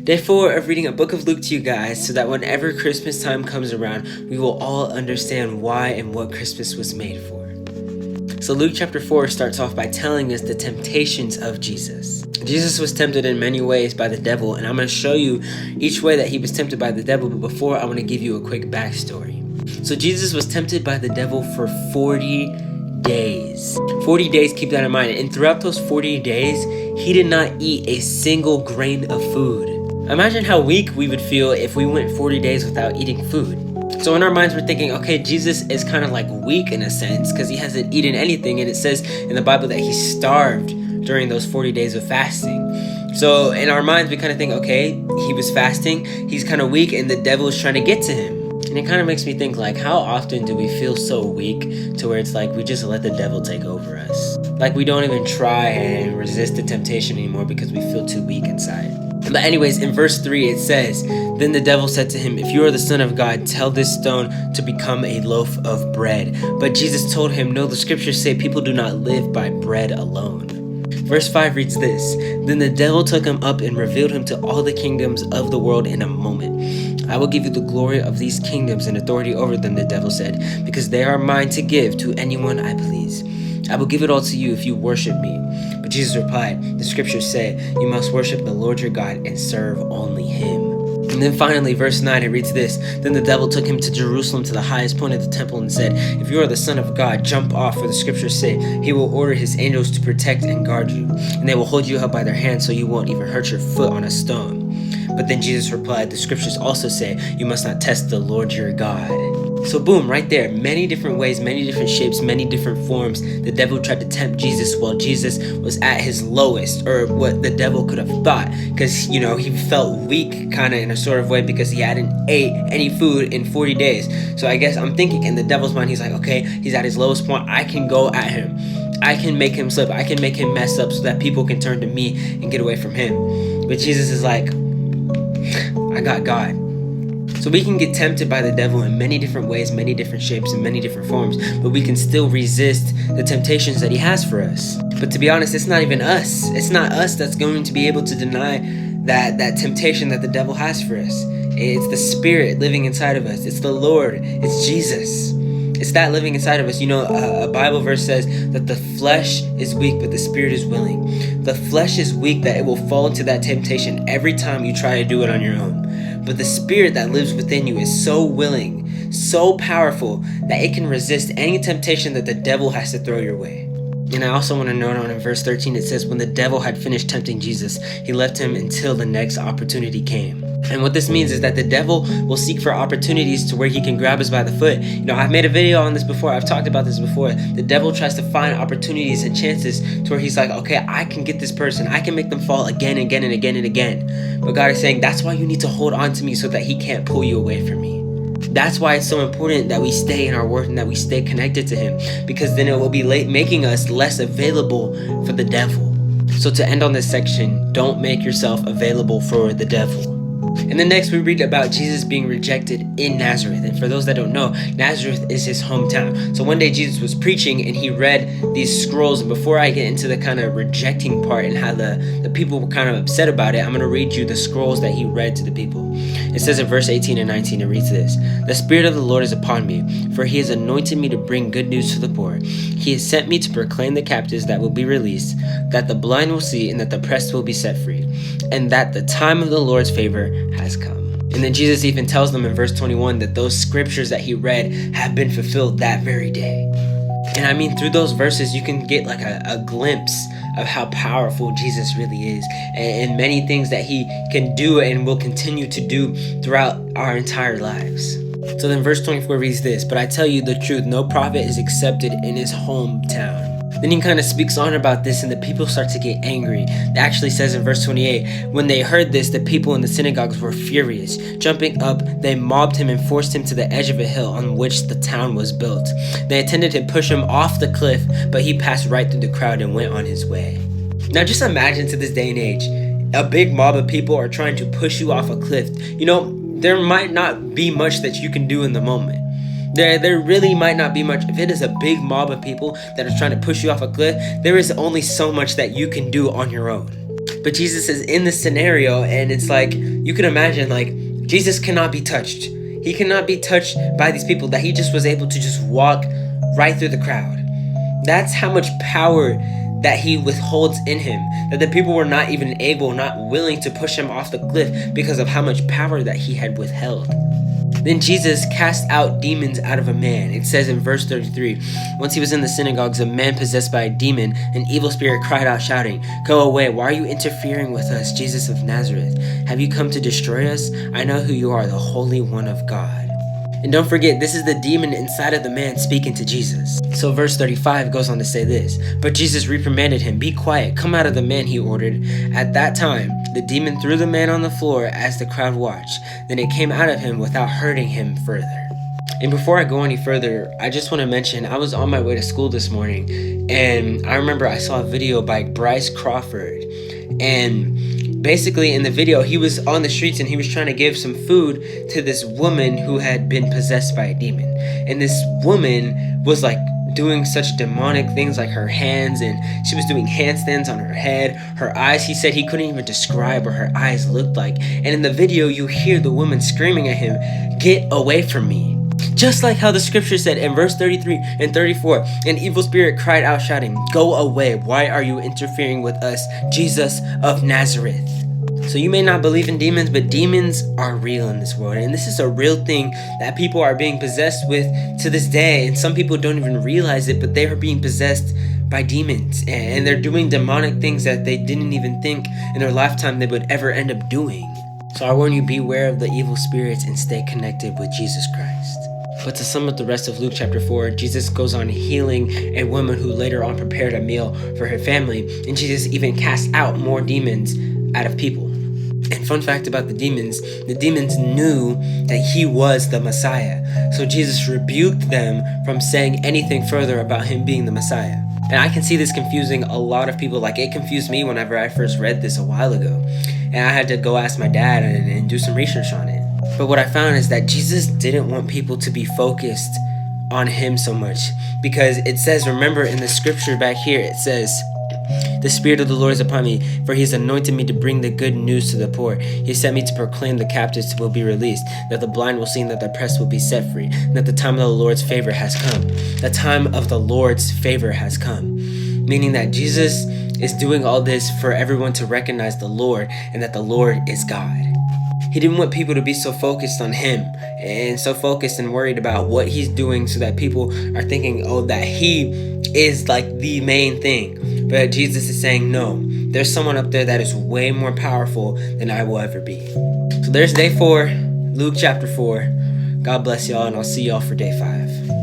Day 4 of reading a book of Luke to you guys, so that whenever Christmas time comes around, we will all understand why and what Christmas was made for. So Luke chapter 4 starts off by telling us the temptations of Jesus. Jesus was tempted in many ways by the devil, and I'm going to show you each way that he was tempted by the devil, but before I want to give you a quick backstory. So Jesus was tempted by the devil for 40 days. 40 days, keep that in mind. And throughout those 40 days, he did not eat a single grain of food. Imagine how weak we would feel if we went 40 days without eating food. So in our minds, we're thinking, okay, Jesus is kind of like weak in a sense because he hasn't eaten anything. And it says in the Bible that he starved during those 40 days of fasting. So in our minds, we kind of think, okay, he was fasting, he's kind of weak, and the devil is trying to get to him. And it kind of makes me think, like, how often do we feel so weak to where it's like we just let the devil take over us? Like we don't even try and resist the temptation anymore because we feel too weak inside. But anyways, in verse 3 it says, "Then the devil said to him, 'If you are the Son of God, tell this stone to become a loaf of bread.' But Jesus told him, 'No, the scriptures say people do not live by bread alone.'" Verse 5 reads this, "Then the devil took him up and revealed him to all the kingdoms of the world in a moment. 'I will give you the glory of these kingdoms and authority over them,' the devil said, 'because they are mine to give to anyone I please. I will give it all to you if you worship me.' But Jesus replied, 'The scriptures say, you must worship the Lord your God and serve only him.'" And then finally, verse 9, it reads this, "Then the devil took him to Jerusalem to the highest point of the temple and said, 'If you are the Son of God, jump off, for the scriptures say, he will order his angels to protect and guard you, and they will hold you up by their hands so you won't even hurt your foot on a stone.' But then Jesus replied, 'The scriptures also say, you must not test the Lord your God.'" So boom, right there, many different ways, many different shapes, many different forms, the devil tried to tempt Jesus while Jesus was at his lowest, or what the devil could have thought, because, he felt weak kind of in a sort of way because he hadn't ate any food in 40 days. So I guess I'm thinking in the devil's mind, he's like, okay, he's at his lowest point, I can go at him. I can make him slip, I can make him mess up so that people can turn to me and get away from him. But Jesus is like, I got God. So we can get tempted by the devil in many different ways, many different shapes, and many different forms, but we can still resist the temptations that he has for us. But to be honest, it's not even us. It's not us that's going to be able to deny that temptation that the devil has for us. It's the Spirit living inside of us. It's the Lord. It's Jesus. It's that living inside of us. A Bible verse says that the flesh is weak, but the Spirit is willing. The flesh is weak that it will fall into that temptation every time you try to do it on your own. But the Spirit that lives within you is so willing, so powerful, that it can resist any temptation that the devil has to throw your way. And I also want to note on in verse 13, it says, "When the devil had finished tempting Jesus, he left him until the next opportunity came." And what this means is that the devil will seek for opportunities to where he can grab us by the foot. I've made a video on this before. I've talked about this before. The devil tries to find opportunities and chances to where he's like, okay, I can get this person. I can make them fall again and again and again and again. But God is saying, that's why you need to hold on to me so that he can't pull you away from me. That's why it's so important that we stay in our word and that we stay connected to him, because then it will be making us less available for the devil. So to end on this section, don't make yourself available for the devil. And then next we read about Jesus being rejected in Nazareth. And for those that don't know, Nazareth is his hometown. So one day Jesus was preaching and he read these scrolls. And before I get into the kind of rejecting part and how the people were kind of upset about it, I'm going to read you the scrolls that he read to the people. It says in verse 18 and 19, it reads this, "The Spirit of the Lord is upon me, for he has anointed me to bring good news to the poor. He has sent me to proclaim the captives that will be released, that the blind will see, and that the oppressed will be set free, and that the time of the Lord's favor has come." And then Jesus even tells them in verse 21 that those scriptures that he read have been fulfilled that very day. And I mean, through those verses, you can get like a glimpse of how powerful Jesus really is and many things that he can do and will continue to do throughout our entire lives. So then verse 24 reads this, "But I tell you the truth, no prophet is accepted in his hometown." Then he kind of speaks on about this and the people start to get angry. It actually says in verse 28, "When they heard this, the people in the synagogues were furious. Jumping up, they mobbed him and forced him to the edge of a hill on which the town was built. They intended to push him off the cliff, but he passed right through the crowd and went on his way." Now just imagine to this day and age, a big mob of people are trying to push you off a cliff. There might not be much that you can do in the moment. There really might not be much. If it is a big mob of people that are trying to push you off a cliff, there is only so much that you can do on your own. But Jesus is in this scenario, and it's like, you can imagine, like, Jesus cannot be touched. He cannot be touched by these people, that he just was able to just walk right through the crowd. That's how much power that he withholds in him, that the people were not even able, not willing to push him off the cliff because of how much power that he had withheld. Then Jesus cast out demons out of a man. It says in verse 33, once he was in the synagogues, a man possessed by a demon, an evil spirit cried out shouting, "Go away, why are you interfering with us, Jesus of Nazareth? Have you come to destroy us? I know who you are, the Holy One of God." And don't forget, this is the demon inside of the man speaking to Jesus. So verse 35 goes on to say this, "But Jesus reprimanded him, 'Be quiet, come out of the man,' he ordered. At that time, the demon threw the man on the floor as the crowd watched. Then it came out of him without hurting him further." And before I go any further, I just want to mention, I was on my way to school this morning, and I remember I saw a video by Bryce Crawford. And basically in the video, he was on the streets and he was trying to give some food to this woman who had been possessed by a demon. And this woman was like doing such demonic things, like her hands, and she was doing handstands on her head. Her eyes, he said he couldn't even describe what her eyes looked like. And in the video, you hear the woman screaming at him, "Get away from me." Just like how the scripture said in verse 33 and 34, an evil spirit cried out shouting, "Go away, why are you interfering with us, Jesus of Nazareth?" So you may not believe in demons, but demons are real in this world. And this is a real thing that people are being possessed with to this day. And some people don't even realize it, but they are being possessed by demons. And they're doing demonic things that they didn't even think in their lifetime they would ever end up doing. So I warn you, beware of the evil spirits and stay connected with Jesus Christ. But to sum up the rest of Luke chapter 4, Jesus goes on healing a woman who later on prepared a meal for her family. And Jesus even cast out more demons out of people. And fun fact about the demons knew that he was the Messiah. So Jesus rebuked them from saying anything further about him being the Messiah. And I can see this confusing a lot of people. Like, it confused me whenever I first read this a while ago. And I had to go ask my dad and do some research on it. But what I found is that Jesus didn't want people to be focused on him so much. Because it says, remember in the scripture back here, it says, "The Spirit of the Lord is upon me, for he has anointed me to bring the good news to the poor. He sent me to proclaim the captives will be released, that the blind will see, and that the oppressed will be set free, and that the time of the Lord's favor has come." The time of the Lord's favor has come. Meaning that Jesus is doing all this for everyone to recognize the Lord, and that the Lord is God. He didn't want people to be so focused on him and so focused and worried about what he's doing, so that people are thinking, oh, that he is like the main thing. But Jesus is saying, no, there's someone up there that is way more powerful than I will ever be. So there's day 4, Luke chapter 4. God bless y'all, and I'll see y'all for day 5.